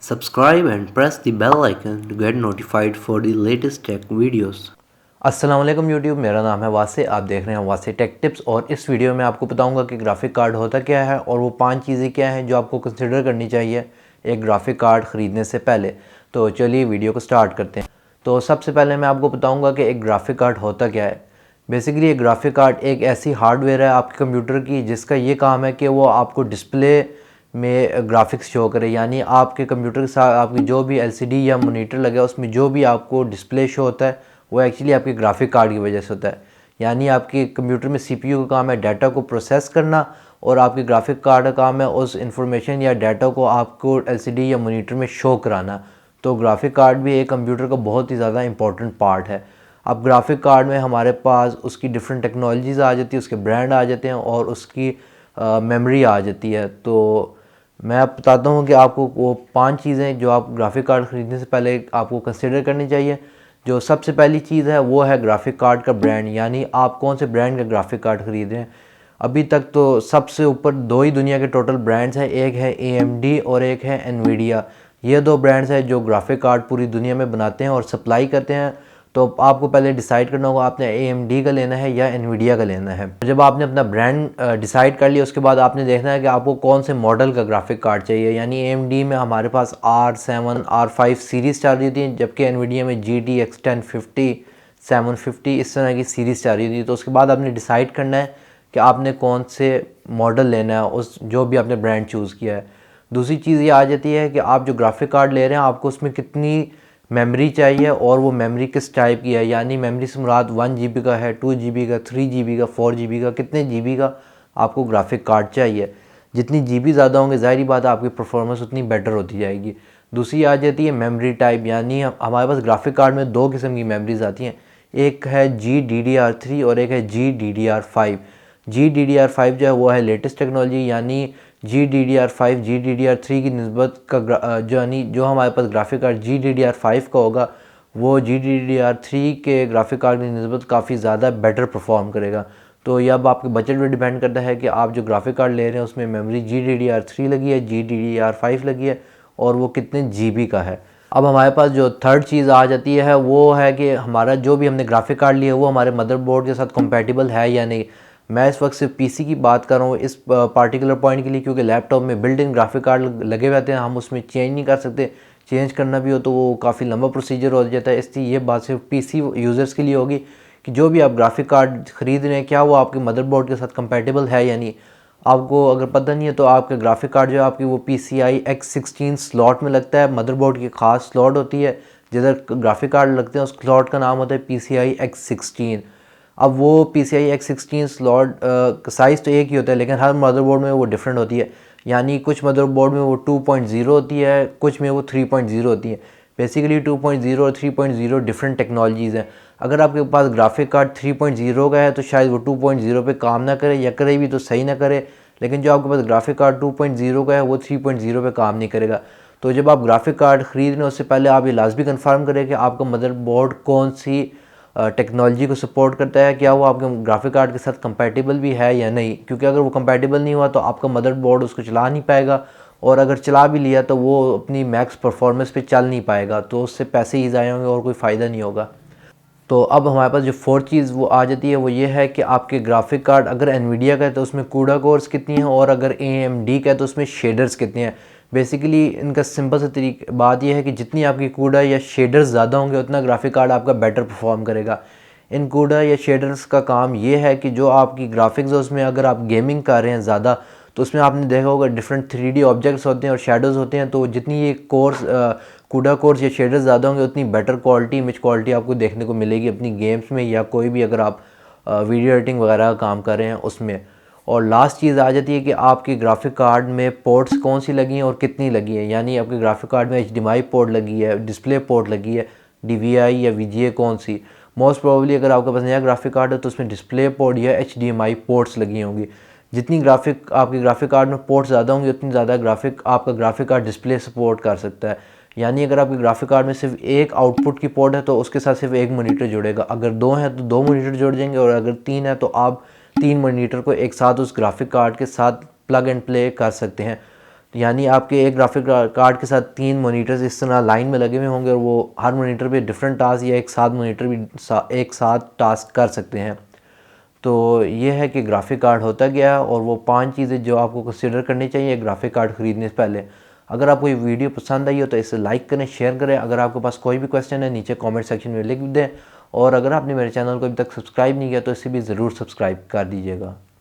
Subscribe and press the bell icon to get notified for the latest tech videos. अस्सलाम वालेकुम YouTube, मेरा नाम है वासे। आप देख रहे हैं वासे टेक टिप्स और इस वीडियो में आपको बताऊंगा कि ग्राफिक कार्ड होता क्या है और वो 5 चीज़ें क्या हैं जो आपको कंसिडर करनी चाहिए एक ग्राफिक कार्ड ख़रीदने से पहले। तो चलिए वीडियो को स्टार्ट करते हैं। तो सबसे पहले मैं आपको बताऊंगा कि एक ग्राफिक कार्ड होता क्या है। बेसिकली एक ग्राफिक कार्ड एक ऐसी हार्डवेयर है आपके कंप्यूटर की जिसका ये काम है कि वो आपको डिस्प्ले में ग्राफिक्स शो करे, यानी आपके कंप्यूटर के साथ आपकी जो भी एलसीडी या मॉनिटर लगा है उसमें जो भी आपको डिस्प्ले शो होता है वो एक्चुअली आपके ग्राफिक कार्ड की वजह से होता है। यानी आपके कंप्यूटर में सीपीयू का काम है डाटा को प्रोसेस करना और आपके ग्राफिक कार्ड का काम है उस इंफॉर्मेशन या डाटा को आपको एलसीडी या मॉनिटर में शो कराना। तो ग्राफिक कार्ड भी एक कंप्यूटर का बहुत ही ज़्यादा इंपॉर्टेंट पार्ट है। अब ग्राफिक कार्ड में हमारे पास उसकी डिफरेंट टेक्नोलॉजीज़ आ जाती है, उसके ब्रांड आ जाते हैं और उसकी मेमोरी आ जाती है। तो मैं आप बताता हूँ कि आपको वो 5 चीज़ें जो आप ग्राफिक कार्ड ख़रीदने से पहले आपको कंसिडर करनी चाहिए। जो सबसे पहली चीज़ है वो है ग्राफिक कार्ड का ब्रांड, यानी आप कौन से ब्रांड का ग्राफिक कार्ड ख़रीद रहे हैं। अभी तक तो सबसे ऊपर 2 ही दुनिया के टोटल ब्रांड्स हैं, एक है AMD और एक है एनवीडिया। ये 2 ब्रांड्स हैं जो ग्राफिक कार्ड पूरी दुनिया में बनाते हैं और सप्लाई करते हैं। तो आपको पहले डिसाइड करना होगा आपने AMD का लेना है या एनवीडिया का लेना है। जब आपने अपना ब्रांड डिसाइड कर लिया उसके बाद आपने देखना है कि आपको कौन से मॉडल का ग्राफिक कार्ड चाहिए। यानी AMD में हमारे पास R7 R5 सीरीज़ चल रही थी, जबकि एनवीडिया में GTX 1050 750 इस तरह की सीरीज़ चल रही थी। तो उसके बाद आपने डिसाइड करना है कि आपने कौन से मॉडल लेना है उस जो भी आपने ब्रांड चूज़ किया है। दूसरी चीज़ ये आ जाती है कि आप जो ग्राफिक कार्ड ले रहे हैं आपको उसमें कितनी मेमोरी चाहिए और वो मेमोरी किस टाइप की है। यानी मेमोरी से मुराद 1 GB का है, 2 GB का, 3 GB का, 4 GB का, कितने GB का आपको ग्राफिक कार्ड चाहिए। जितनी GB ज़्यादा होंगे ज़ाहिर बात है आपकी परफॉर्मेंस उतनी बेटर होती जाएगी। दूसरी आ जाती है मेमोरी टाइप, यानी हमारे पास ग्राफिक कार्ड में 2 किस्म की मेमोरीज आती हैं, एक है GDDR3 और एक है GDDR5। GDDR5 जो है वो है लेटेस्ट टेक्नोलॉजी, यानी GDDR5 GDDR3 की निस्बत का जो हमारे पास ग्राफिक कार्ड GDDR5 का होगा वो GDDR3 के ग्राफिक कार्ड की निस्बत काफ़ी ज़्यादा बेटर परफॉर्म करेगा। तो ये अब आपके बजट पर डिपेंड करता है कि आप जो ग्राफिक कार्ड ले रहे हैं उसमें मेमोरी GDDR3 लगी है, GDDR5 लगी है और वो कितने GB का है। अब हमारे पास जो थर्ड चीज़ आ जाती है वो है कि हमारा जो भी हमने ग्राफिक कार्ड लिया है वो हमारे मदरबोर्ड के साथ कंपैटिबल है या नहीं। मैं इस वक्त सिर्फ पीसी की बात कर रहा हूँ इस पार्टिकुलर पॉइंट के लिए, क्योंकि लैपटॉप में बिल्ट इन ग्राफिक कार्ड लगे हुए आते हैं, हम उसमें चेंज नहीं कर सकते। चेंज करना भी हो तो वो काफ़ी लंबा प्रोसीजर हो जाता है। इसलिए ये बात सिर्फ पीसी यूज़र्स के लिए होगी कि जो भी आप ग्राफिक कार्ड ख़रीद रहे हैं क्या वो आपके मदरबोर्ड के साथ कंपैटिबल है या नहीं। आपको अगर पता नहीं है तो आपका ग्राफिक कार्ड जो है आपकी वो PCI X16 स्लॉट में लगता है। मदरबोर्ड की ख़ास स्लॉट होती है जिधर ग्राफिक कार्ड लगते हैं, उस स्लॉट का नाम होता है PCI X16। अब वो PCI X16 स्लॉट साइज़ तो एक ही होता है लेकिन हर मदरबोर्ड में वो डिफरेंट होती है। यानी कुछ मदरबोर्ड में वो 2.0 होती है, कुछ में वो 3.0 होती है। बेसिकली 2.0 और 3.0 डिफरेंट टेक्नोलॉजीज़ हैं। अगर आपके पास ग्राफिक कार्ड 3.0 का है तो शायद वो 2.0 पे काम ना करे, या करे भी तो सही ना करे। लेकिन जो आपके पास ग्राफिक कार्ड 2.0 का है वो 3.0 पे काम नहीं करेगा। तो जब आप ग्राफिक कार्ड ख़रीद रहे हैं उससे पहले आप ये लाजमी कंफर्म करें कि आपका मदरबोर्ड कौन सी टेक्नोलॉजी को सपोर्ट करता है, क्या वो आपके ग्राफिक कार्ड के साथ कंपैटिबल भी है या नहीं। क्योंकि अगर वो कंपैटिबल नहीं हुआ तो आपका मदरबोर्ड उसको चला नहीं पाएगा, और अगर चला भी लिया तो वो अपनी मैक्स परफॉर्मेंस पे चल नहीं पाएगा, तो उससे पैसे ही ज़ाया होंगे और कोई फ़ायदा नहीं होगा। तो अब हमारे पास जो फोर्थ चीज़ वो आ जाती है वो ये है कि आपके ग्राफिक कार्ड अगर एनवीडिया का है तो उसमें कूडा कोर्स कितनी है और अगर AMD का है तो उसमें शेडर्स कितने हैं। बेसिकली इनका सिंपल सा तरीका बात यह है कि जितनी आपकी कूडा या शेडर्स ज़्यादा होंगे उतना ग्राफिक कार्ड आपका बेटर परफॉर्म करेगा। इन कूडा या शेडर्स का काम ये है कि जो आपकी ग्राफिक्स है उसमें अगर आप गेमिंग कर रहे हैं ज़्यादा तो उसमें आपने देखा होगा डिफरेंट 3D ऑब्जेक्ट्स होते हैं और शेडोज़ होते हैं। तो जितनी ये कूडा कोर्स या शेडर्स ज़्यादा होंगे उतनी बेटर क्वालिटी इमेज क्वालिटी आपको देखने को मिलेगी अपनी गेम्स में या कोई भी अगर आप वीडियो एडिटिंग वगैरह का काम कर रहे हैं उसमें। और लास्ट चीज़ आ जाती है कि आपके ग्राफिक कार्ड में पोर्ट्स कौन सी लगी हैं और कितनी लगी हैं। यानी आपके ग्राफिक कार्ड में HDMI पोर्ट लगी है, डिस्प्ले पोर्ट लगी है, DVI या VGA कौन सी। मोस्ट प्रोबेबली अगर आपके पास नया ग्राफिक कार्ड है तो उसमें डिस्प्ले पोर्ट या HDMI पोर्ट्स लगी होंगी। जितनी आपके ग्राफिक कार्ड में पोर्ट ज़्यादा होंगे उतनी ज़्यादा आपका ग्राफिक कार्ड डिस्प्ले सपोर्ट कर सकता है। यानी अगर आपके ग्राफिक कार्ड में सिर्फ एक आउटपुट की पोर्ट है तो उसके साथ सिर्फ एक मॉनिटर जुड़ेगा, अगर 2 हैं तो 2 मॉनिटर जुड़ जाएंगे, और अगर 3 है तो आप 3 मॉनिटर को एक साथ उस ग्राफिक कार्ड के साथ प्लग एंड प्ले कर सकते हैं। तो यानी आपके एक ग्राफिक कार्ड के साथ 3 मोनीटर्स इस तरह लाइन में लगे हुए होंगे और वो हर मोनीटर पे डिफरेंट टास्क या एक साथ मोनीटर भी एक साथ टास्क कर सकते हैं। तो ये है कि ग्राफिक कार्ड होता क्या है और वो 5 चीज़ें जो आपको कंसिडर करनी चाहिए ग्राफिक कार्ड ख़रीदने से पहले। अगर आपको ये वीडियो पसंद आई हो तो इसे लाइक करें, शेयर करें। अगर आपके पास कोई भी क्वेश्चन है नीचे कमेंट सेक्शन में लिख दें, और अगर आपने मेरे चैनल को अभी तक सब्सक्राइब नहीं किया तो इसे भी ज़रूर सब्सक्राइब कर दीजिएगा।